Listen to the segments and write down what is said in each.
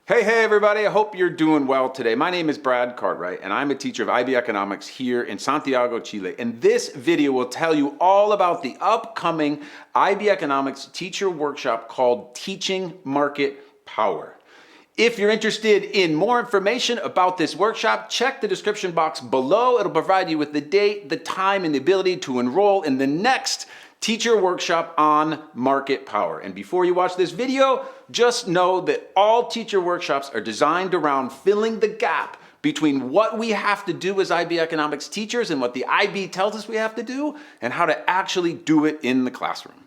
Hey everybody, I hope you're doing well today. My name is Brad Cartwright and I'm a teacher of IB Economics here in Santiago, Chile. And this video will tell you all about the upcoming IB Economics teacher workshop called Teaching Market Power. If you're interested in more information about this workshop, check the description box below. It'll provide you with the date, the time, and the ability to enroll in the next teacher workshop on market power. And before you watch this video, just know that all teacher workshops are designed around filling the gap between what we have to do as IB Economics teachers and what the IB tells us we have to do, and how to actually do it in the classroom.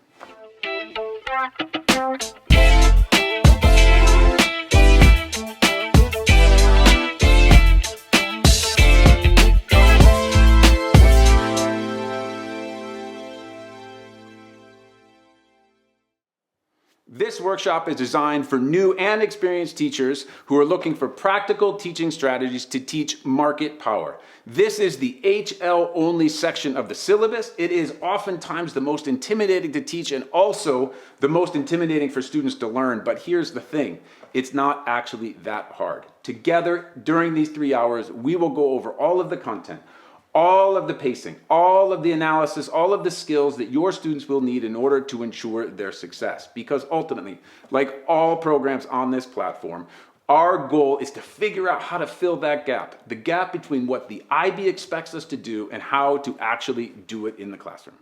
This workshop is designed for new and experienced teachers who are looking for practical teaching strategies to teach market power. This is the HL only section of the syllabus. It is oftentimes the most intimidating to teach and also the most intimidating for students to learn. But here's the thing, it's not actually that hard. Together, during these 3 hours, we will go over all of the content, all of the pacing, all of the analysis, all of the skills that your students will need in order to ensure their success. Because ultimately, like all programs on this platform, our goal is to figure out how to fill that gap, the gap between what the IB expects us to do and how to actually do it in the classroom.